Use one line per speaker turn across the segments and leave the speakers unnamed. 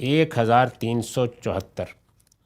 1374।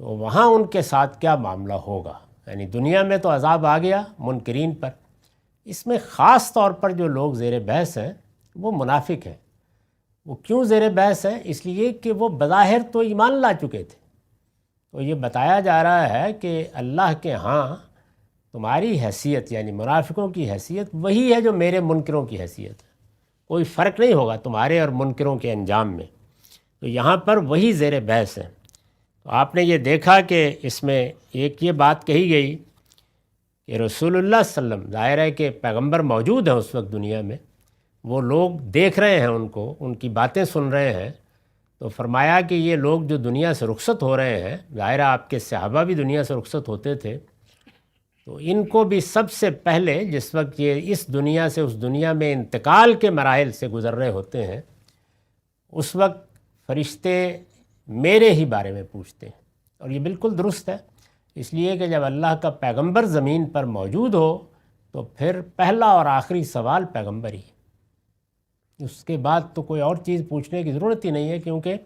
تو وہاں ان کے ساتھ کیا معاملہ ہوگا. یعنی دنیا میں تو عذاب آ گیا منکرین پر، اس میں خاص طور پر جو لوگ زیر بحث ہیں وہ منافق ہیں. وہ کیوں زیر بحث ہیں؟ اس لیے کہ وہ بظاہر تو ایمان لا چکے تھے. تو یہ بتایا جا رہا ہے کہ اللہ کے ہاں تمہاری حیثیت یعنی منافقوں کی حیثیت وہی ہے جو میرے منکروں کی حیثیت ہے. کوئی فرق نہیں ہوگا تمہارے اور منکروں کے انجام میں. تو یہاں پر وہی زیر بحث ہیں. تو آپ نے یہ دیکھا کہ اس میں ایک یہ بات کہی گئی کہ رسول اللہ صلی اللہ علیہ وسلم، ظاہر ہے کہ پیغمبر موجود ہیں اس وقت دنیا میں، وہ لوگ دیکھ رہے ہیں ان کو، ان کی باتیں سن رہے ہیں. تو فرمایا کہ یہ لوگ جو دنیا سے رخصت ہو رہے ہیں، ظاہر ہے آپ کے صحابہ بھی دنیا سے رخصت ہوتے تھے، تو ان کو بھی سب سے پہلے جس وقت یہ اس دنیا سے اس دنیا میں انتقال کے مراحل سے گزر رہے ہوتے ہیں، اس وقت فرشتے میرے ہی بارے میں پوچھتے ہیں. اور یہ بالکل درست ہے، اس لیے کہ جب اللہ کا پیغمبر زمین پر موجود ہو تو پھر پہلا اور آخری سوال پیغمبر ہی. اس کے بعد تو کوئی اور چیز پوچھنے کی ضرورت ہی نہیں ہے، کیونکہ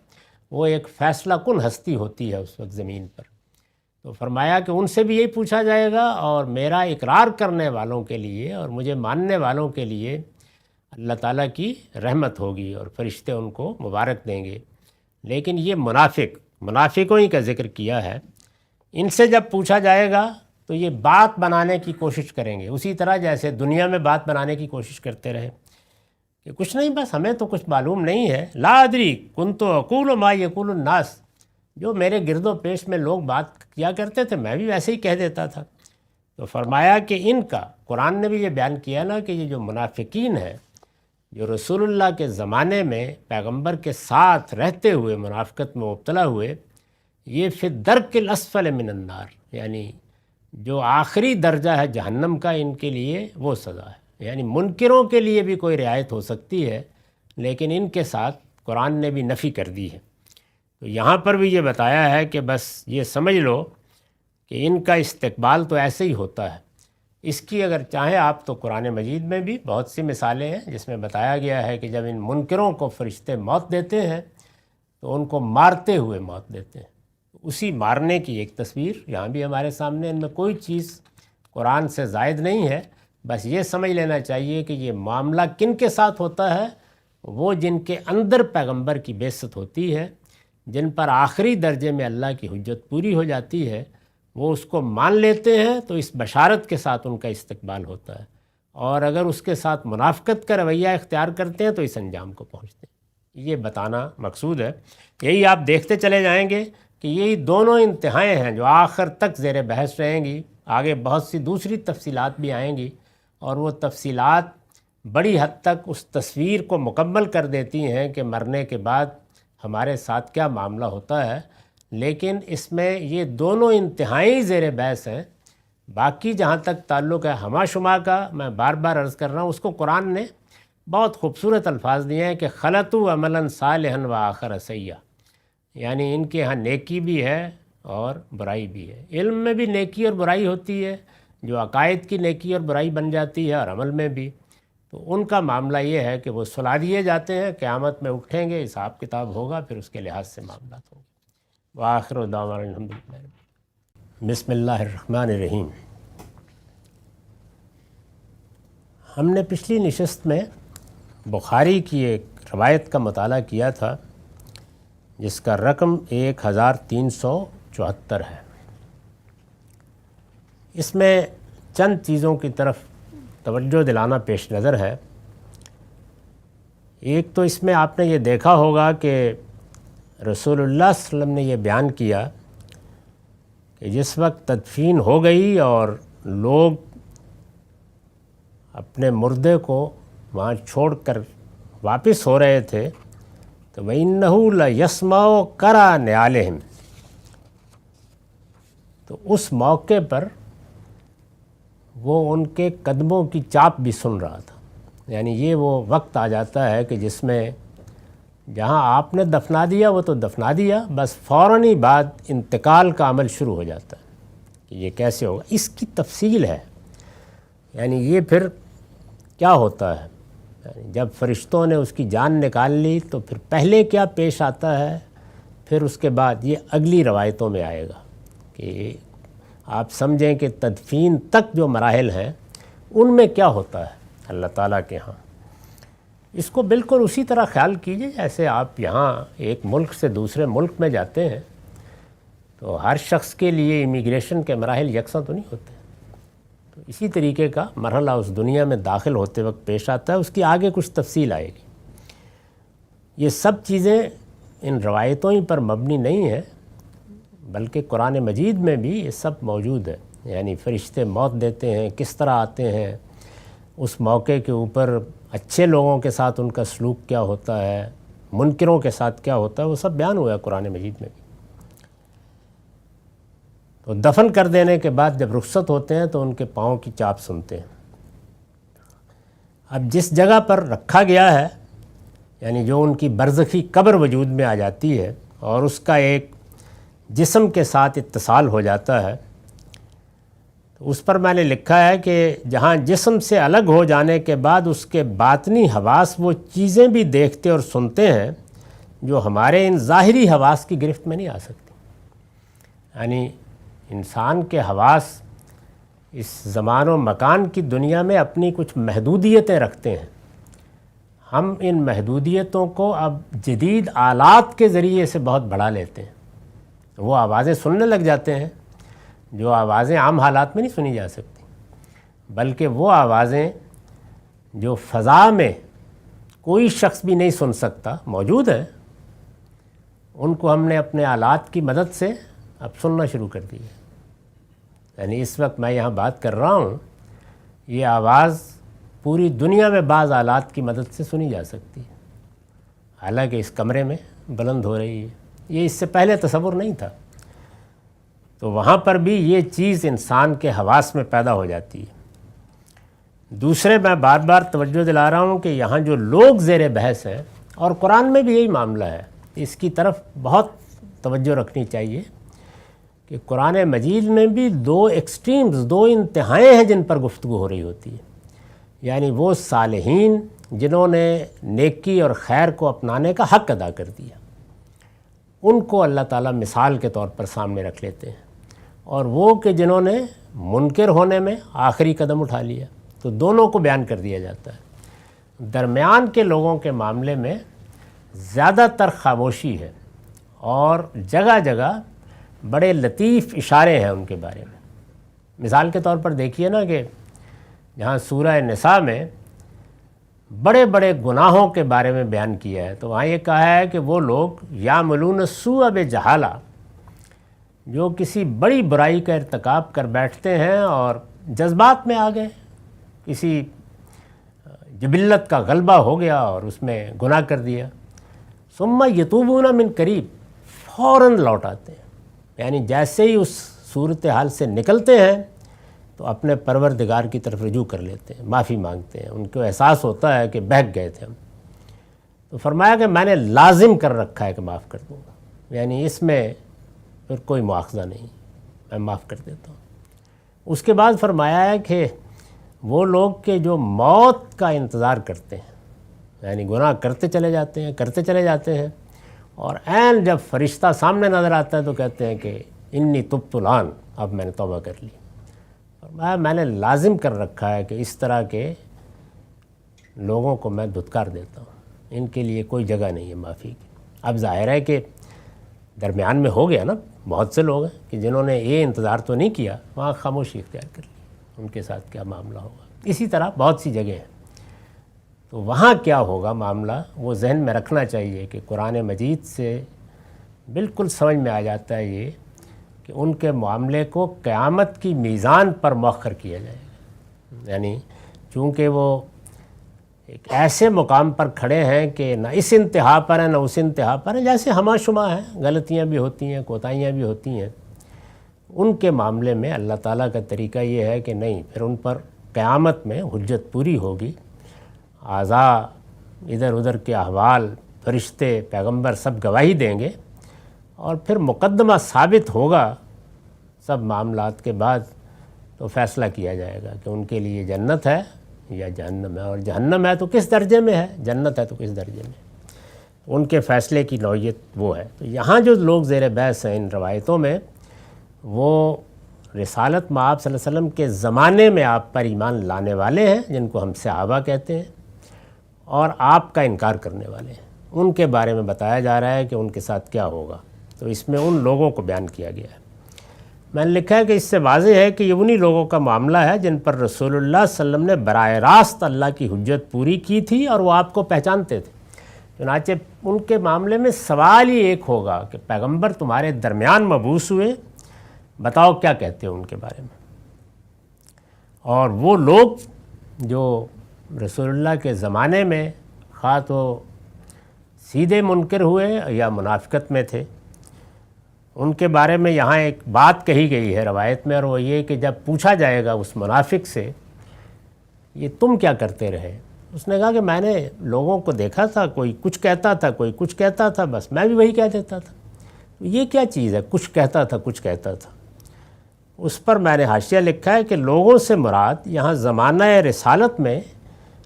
وہ ایک فیصلہ کن ہستی ہوتی ہے اس وقت زمین پر. تو فرمایا کہ ان سے بھی یہی پوچھا جائے گا، اور میرا اقرار کرنے والوں کے لیے اور مجھے ماننے والوں کے لیے اللہ تعالیٰ کی رحمت ہوگی اور فرشتے ان کو مبارک دیں گے. لیکن یہ منافقوں ہی کا ذکر کیا ہے. ان سے جب پوچھا جائے گا تو یہ بات بنانے کی کوشش کریں گے، اسی طرح جیسے دنیا میں بات بنانے کی کوشش کرتے رہے کہ کچھ نہیں، بس ہمیں تو کچھ معلوم نہیں ہے. لا ادری کنت اقول ما یقول الناس، جو میرے گرد و پیش میں لوگ بات کیا کرتے تھے میں بھی ویسے ہی کہہ دیتا تھا. تو فرمایا کہ ان کا، قرآن نے بھی یہ بیان کیا نا کہ یہ جو منافقین ہیں، جو رسول اللہ کے زمانے میں پیغمبر کے ساتھ رہتے ہوئے منافقت میں مبتلا ہوئے، یہ فی الدرک الاسفل من النار، یعنی جو آخری درجہ ہے جہنم کا، ان کے لیے وہ سزا ہے. یعنی منکروں کے لیے بھی کوئی رعایت ہو سکتی ہے، لیکن ان کے ساتھ قرآن نے بھی نفی کر دی ہے. تو یہاں پر بھی یہ بتایا ہے کہ بس یہ سمجھ لو کہ ان کا استقبال تو ایسے ہی ہوتا ہے. اس کی اگر چاہیں آپ تو قرآن مجید میں بھی بہت سی مثالیں ہیں جس میں بتایا گیا ہے کہ جب ان منکروں کو فرشتے موت دیتے ہیں تو ان کو مارتے ہوئے موت دیتے ہیں. اسی مارنے کی ایک تصویر یہاں بھی ہمارے سامنے. ان میں کوئی چیز قرآن سے زائد نہیں ہے، بس یہ سمجھ لینا چاہیے کہ یہ معاملہ کن کے ساتھ ہوتا ہے. وہ جن کے اندر پیغمبر کی بعثت ہوتی ہے، جن پر آخری درجے میں اللہ کی حجت پوری ہو جاتی ہے، وہ اس کو مان لیتے ہیں تو اس بشارت کے ساتھ ان کا استقبال ہوتا ہے. اور اگر اس کے ساتھ منافقت کا رویہ اختیار کرتے ہیں تو اس انجام کو پہنچتے ہیں. یہ بتانا مقصود ہے. یہی آپ دیکھتے چلے جائیں گے کہ یہی دونوں انتہائیں ہیں جو آخر تک زیر بحث رہیں گی. آگے بہت سی دوسری تفصیلات بھی آئیں گی، اور وہ تفصیلات بڑی حد تک اس تصویر کو مکمل کر دیتی ہیں کہ مرنے کے بعد ہمارے ساتھ کیا معاملہ ہوتا ہے. لیکن اس میں یہ دونوں انتہائی زیر بحث ہیں. باقی جہاں تک تعلق ہے ہما شما کا، میں بار بار عرض کر رہا ہوں، اس کو قرآن نے بہت خوبصورت الفاظ دیے ہیں کہ خلطوا عملا صالحا و آخر سیئا، یعنی ان کے ہاں نیکی بھی ہے اور برائی بھی ہے. علم میں بھی نیکی اور برائی ہوتی ہے، جو عقائد کی نیکی اور برائی بن جاتی ہے، اور عمل میں بھی. تو ان کا معاملہ یہ ہے کہ وہ سلا دیے جاتے ہیں، قیامت میں اٹھیں گے، حساب کتاب ہوگا، پھر اس کے لحاظ سے معاملات ہوں گے. وآخر دعوانا الحمدللہ. بسم اللہ الرحمن الرحیم. ہم نے پچھلی نشست میں بخاری کی ایک روایت کا مطالعہ کیا تھا جس کا رقم 1374 ہے. اس میں چند چیزوں کی طرف توجہ دلانا پیش نظر ہے. ایک تو اس میں آپ نے یہ دیکھا ہوگا کہ رسول اللہ صلی اللہ علیہ وسلم نے یہ بیان کیا کہ جس وقت تدفین ہو گئی اور لوگ اپنے مردے کو وہاں چھوڑ کر واپس ہو رہے تھے تو وَإِنَّهُ لَيَسْمَعُ قَرَعَ نِعَالِهِمْ، تو اس موقع پر وہ ان کے قدموں کی چاپ بھی سن رہا تھا. یعنی یہ وہ وقت آ جاتا ہے کہ جس میں جہاں آپ نے دفنا دیا وہ تو دفنا دیا، بس فوراً ہی بعد انتقال کا عمل شروع ہو جاتا ہے. کہ یہ کیسے ہوگا، اس کی تفصیل ہے. یعنی یہ پھر کیا ہوتا ہے، یعنی جب فرشتوں نے اس کی جان نکال لی تو پھر پہلے کیا پیش آتا ہے، پھر اس کے بعد یہ اگلی روایتوں میں آئے گا کہ آپ سمجھیں کہ تدفین تک جو مراحل ہیں ان میں کیا ہوتا ہے اللہ تعالیٰ کے ہاں۔ اس کو بالکل اسی طرح خیال کیجئے جیسے آپ یہاں ایک ملک سے دوسرے ملک میں جاتے ہیں تو ہر شخص کے لیے امیگریشن کے مراحل یکساں تو نہیں ہوتے، تو اسی طریقے کا مرحلہ اس دنیا میں داخل ہوتے وقت پیش آتا ہے، اس کی آگے کچھ تفصیل آئے گی۔ یہ سب چیزیں ان روایتوں ہی پر مبنی نہیں ہیں، بلکہ قرآن مجید میں بھی یہ سب موجود ہے، یعنی فرشتے موت دیتے ہیں، کس طرح آتے ہیں، اس موقع کے اوپر اچھے لوگوں کے ساتھ ان کا سلوک کیا ہوتا ہے، منکروں کے ساتھ کیا ہوتا ہے، وہ سب بیان ہوا ہے قرآن مجید میں بھی۔ تو دفن کر دینے کے بعد جب رخصت ہوتے ہیں تو ان کے پاؤں کی چاپ سنتے ہیں۔ اب جس جگہ پر رکھا گیا ہے، یعنی جو ان کی برزخی قبر وجود میں آ جاتی ہے اور اس کا ایک جسم کے ساتھ اتصال ہو جاتا ہے، تو اس پر میں نے لکھا ہے کہ جہاں جسم سے الگ ہو جانے کے بعد اس کے باطنی حواس وہ چیزیں بھی دیکھتے اور سنتے ہیں جو ہمارے ان ظاہری حواس کی گرفت میں نہیں آ سکتی۔ یعنی انسان کے حواس اس زمان و مکان کی دنیا میں اپنی کچھ محدودیتیں رکھتے ہیں، ہم ان محدودیتوں کو اب جدید آلات کے ذریعے سے بہت بڑھا لیتے ہیں، وہ آوازیں سننے لگ جاتے ہیں جو آوازیں عام حالات میں نہیں سنی جا سکتی، بلکہ وہ آوازیں جو فضا میں کوئی شخص بھی نہیں سن سکتا موجود ہیں، ان کو ہم نے اپنے آلات کی مدد سے اب سننا شروع کر دی ہے۔ یعنی اس وقت میں یہاں بات کر رہا ہوں، یہ آواز پوری دنیا میں بعض آلات کی مدد سے سنی جا سکتی ہے، حالانکہ اس کمرے میں بلند ہو رہی ہے، یہ اس سے پہلے تصور نہیں تھا۔ تو وہاں پر بھی یہ چیز انسان کے حواس میں پیدا ہو جاتی ہے۔ دوسرے میں بار بار توجہ دلا رہا ہوں کہ یہاں جو لوگ زیر بحث ہیں، اور قرآن میں بھی یہی معاملہ ہے، اس کی طرف بہت توجہ رکھنی چاہیے کہ قرآن مجید میں بھی دو ایکسٹریمز، دو انتہائیں ہیں جن پر گفتگو ہو رہی ہوتی ہے۔ یعنی وہ صالحین جنہوں نے نیکی اور خیر کو اپنانے کا حق ادا کر دیا، ان کو اللہ تعالیٰ مثال کے طور پر سامنے رکھ لیتے ہیں، اور وہ کہ جنہوں نے منکر ہونے میں آخری قدم اٹھا لیا، تو دونوں کو بیان کر دیا جاتا ہے۔ درمیان کے لوگوں کے معاملے میں زیادہ تر خاموشی ہے، اور جگہ جگہ بڑے لطیف اشارے ہیں ان کے بارے میں۔ مثال کے طور پر دیکھیے نا کہ جہاں سورہ نساء میں بڑے بڑے گناہوں کے بارے میں بیان کیا ہے، تو وہاں یہ کہا ہے کہ وہ لوگ یعملون السوء بجہالہ، جو کسی بڑی برائی کا ارتکاب کر بیٹھتے ہیں اور جذبات میں آ گئے، کسی جبلت کا غلبہ ہو گیا اور اس میں گناہ کر دیا، ثم یتوبون من قریب، فوراً لوٹ آتے ہیں، یعنی جیسے ہی اس صورتحال سے نکلتے ہیں تو اپنے پروردگار کی طرف رجوع کر لیتے ہیں، معافی مانگتے ہیں، ان کو احساس ہوتا ہے کہ بہک گئے تھے ہم۔ تو فرمایا کہ میں نے لازم کر رکھا ہے کہ معاف کر دوں گا، یعنی اس میں پھر کوئی مواخذہ نہیں، میں معاف کر دیتا ہوں۔ اس کے بعد فرمایا ہے کہ وہ لوگ کہ جو موت کا انتظار کرتے ہیں، یعنی گناہ کرتے چلے جاتے ہیں، اور عین جب فرشتہ سامنے نظر آتا ہے تو کہتے ہیں کہ انی تبت الآن، اب میں نے توبہ کر لی۔ اور میں نے لازم کر رکھا ہے کہ اس طرح کے لوگوں کو میں دھتکار دیتا ہوں، ان کے لیے کوئی جگہ نہیں ہے معافی کی۔ اب ظاہر ہے کہ درمیان میں ہو گیا نا، بہت سے لوگ ہیں کہ جنہوں نے یہ انتظار تو نہیں کیا، وہاں خاموشی اختیار کر لی، ان کے ساتھ کیا معاملہ ہوگا۔ اسی طرح بہت سی جگہیں ہیں، تو وہاں کیا ہوگا معاملہ، وہ ذہن میں رکھنا چاہیے کہ قرآن مجید سے بالکل سمجھ میں آ جاتا ہے یہ کہ ان کے معاملے کو قیامت کی میزان پر مؤخر کیا جائے گا، یعنی چونکہ وہ ایک ایسے مقام پر کھڑے ہیں کہ نہ اس انتہا پر ہیں نہ اس انتہا پر ہیں، جیسے ہمہ شمہ ہیں، غلطیاں بھی ہوتی ہیں، کوتاہیاں بھی ہوتی ہیں، ان کے معاملے میں اللہ تعالیٰ کا طریقہ یہ ہے کہ نہیں، پھر ان پر قیامت میں حجت پوری ہوگی، اعضاء ادھر ادھر کے احوال، فرشتے، پیغمبر سب گواہی دیں گے، اور پھر مقدمہ ثابت ہوگا سب معاملات کے بعد، تو فیصلہ کیا جائے گا کہ ان کے لیے جنت ہے یا جہنم ہے، اور جہنم ہے تو کس درجے میں ہے، جنت ہے تو کس درجے میں۔ ان کے فیصلے کی نوعیت وہ ہے۔ تو یہاں جو لوگ زیر بحث ہیں ان روایتوں میں، وہ رسالت مآب صلی اللہ علیہ وسلم کے زمانے میں آپ پر ایمان لانے والے ہیں، جن کو ہم صحابہ کہتے ہیں، اور آپ کا انکار کرنے والے ہیں۔ ان کے بارے میں بتایا جا رہا ہے کہ ان کے ساتھ کیا ہوگا۔ تو اس میں ان لوگوں کو بیان کیا گیا ہے۔ میں نے لکھا ہے کہ اس سے واضح ہے کہ یہ انہی لوگوں کا معاملہ ہے جن پر رسول اللہ صلی اللہ علیہ وسلم نے براہ راست اللہ کی حجت پوری کی تھی، اور وہ آپ کو پہچانتے تھے۔ چنانچہ ان کے معاملے میں سوال ہی ایک ہوگا کہ پیغمبر تمہارے درمیان مبعوث ہوئے، بتاؤ کیا کہتے ہو ان کے بارے میں۔ اور وہ لوگ جو رسول اللہ کے زمانے میں خواہ تو سیدھے منکر ہوئے یا منافقت میں تھے، ان کے بارے میں یہاں ایک بات کہی گئی ہے روایت میں، اور وہ یہ کہ جب پوچھا جائے گا اس منافق سے یہ تم کیا کرتے رہے، اس نے کہا کہ میں نے لوگوں کو دیکھا تھا، کوئی کچھ کہتا تھا، کوئی کچھ کہتا تھا، بس میں بھی وہی کہہ دیتا تھا۔ یہ کیا چیز ہے، کچھ کہتا تھا کچھ کہتا تھا؟ اس پر میں نے حاشیہ لکھا ہے کہ لوگوں سے مراد یہاں زمانہ رسالت میں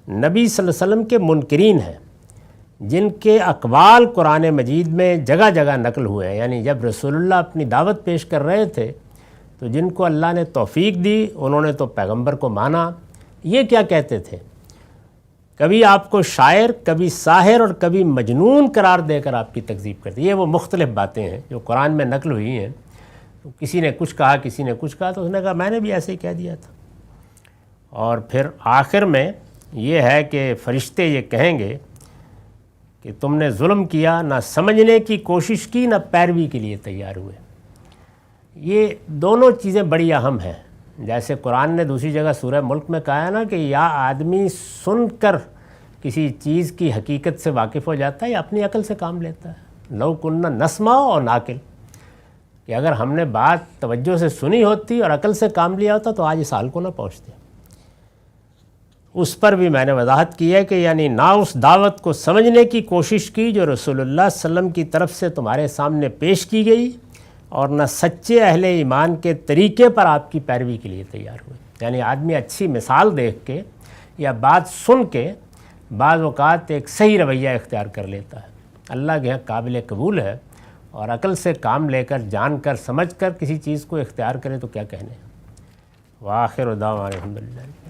نبی صلی اللہ علیہ وسلم کے منکرین ہیں، جن کے اقوال قرآن مجید میں جگہ جگہ نقل ہوئے ہیں۔ یعنی جب رسول اللہ اپنی دعوت پیش کر رہے تھے تو جن کو اللہ نے توفیق دی انہوں نے تو پیغمبر کو مانا۔ یہ کیا کہتے تھے؟ کبھی آپ کو شاعر، کبھی ساحر اور کبھی مجنون قرار دے کر آپ کی تکذیب کرتے۔ یہ وہ مختلف باتیں ہیں جو قرآن میں نقل ہوئی ہیں۔ تو کسی نے کچھ کہا، کسی نے کچھ کہا، تو اس نے کہا میں نے بھی ایسے ہی کہہ دیا تھا۔ اور پھر آخر میں یہ ہے کہ فرشتے یہ کہیں گے کہ تم نے ظلم کیا، نہ سمجھنے کی کوشش کی، نہ پیروی کے لیے تیار ہوئے۔ یہ دونوں چیزیں بڑی اہم ہیں۔ جیسے قرآن نے دوسری جگہ سورہ ملک میں کہا ہے نا کہ یا آدمی سن کر کسی چیز کی حقیقت سے واقف ہو جاتا ہے یا اپنی عقل سے کام لیتا ہے۔ لو کننا نسمع اور ناقل، کہ اگر ہم نے بات توجہ سے سنی ہوتی اور عقل سے کام لیا ہوتا تو آج اس حال کو نہ پہنچتے۔ اس پر بھی میں نے وضاحت کی ہے کہ یعنی نہ اس دعوت کو سمجھنے کی کوشش کی جو رسول اللہ صلی اللہ علیہ وسلم کی طرف سے تمہارے سامنے پیش کی گئی، اور نہ سچے اہل ایمان کے طریقے پر آپ کی پیروی کے لیے تیار ہوئے۔ یعنی آدمی اچھی مثال دیکھ کے یا بات سن کے بعض اوقات ایک صحیح رویہ اختیار کر لیتا ہے، اللہ کے یہاں قابل قبول ہے، اور عقل سے کام لے کر جان کر سمجھ کر کسی چیز کو اختیار کرے تو کیا کہنے۔ وآخر دعوانا الحمدللہ۔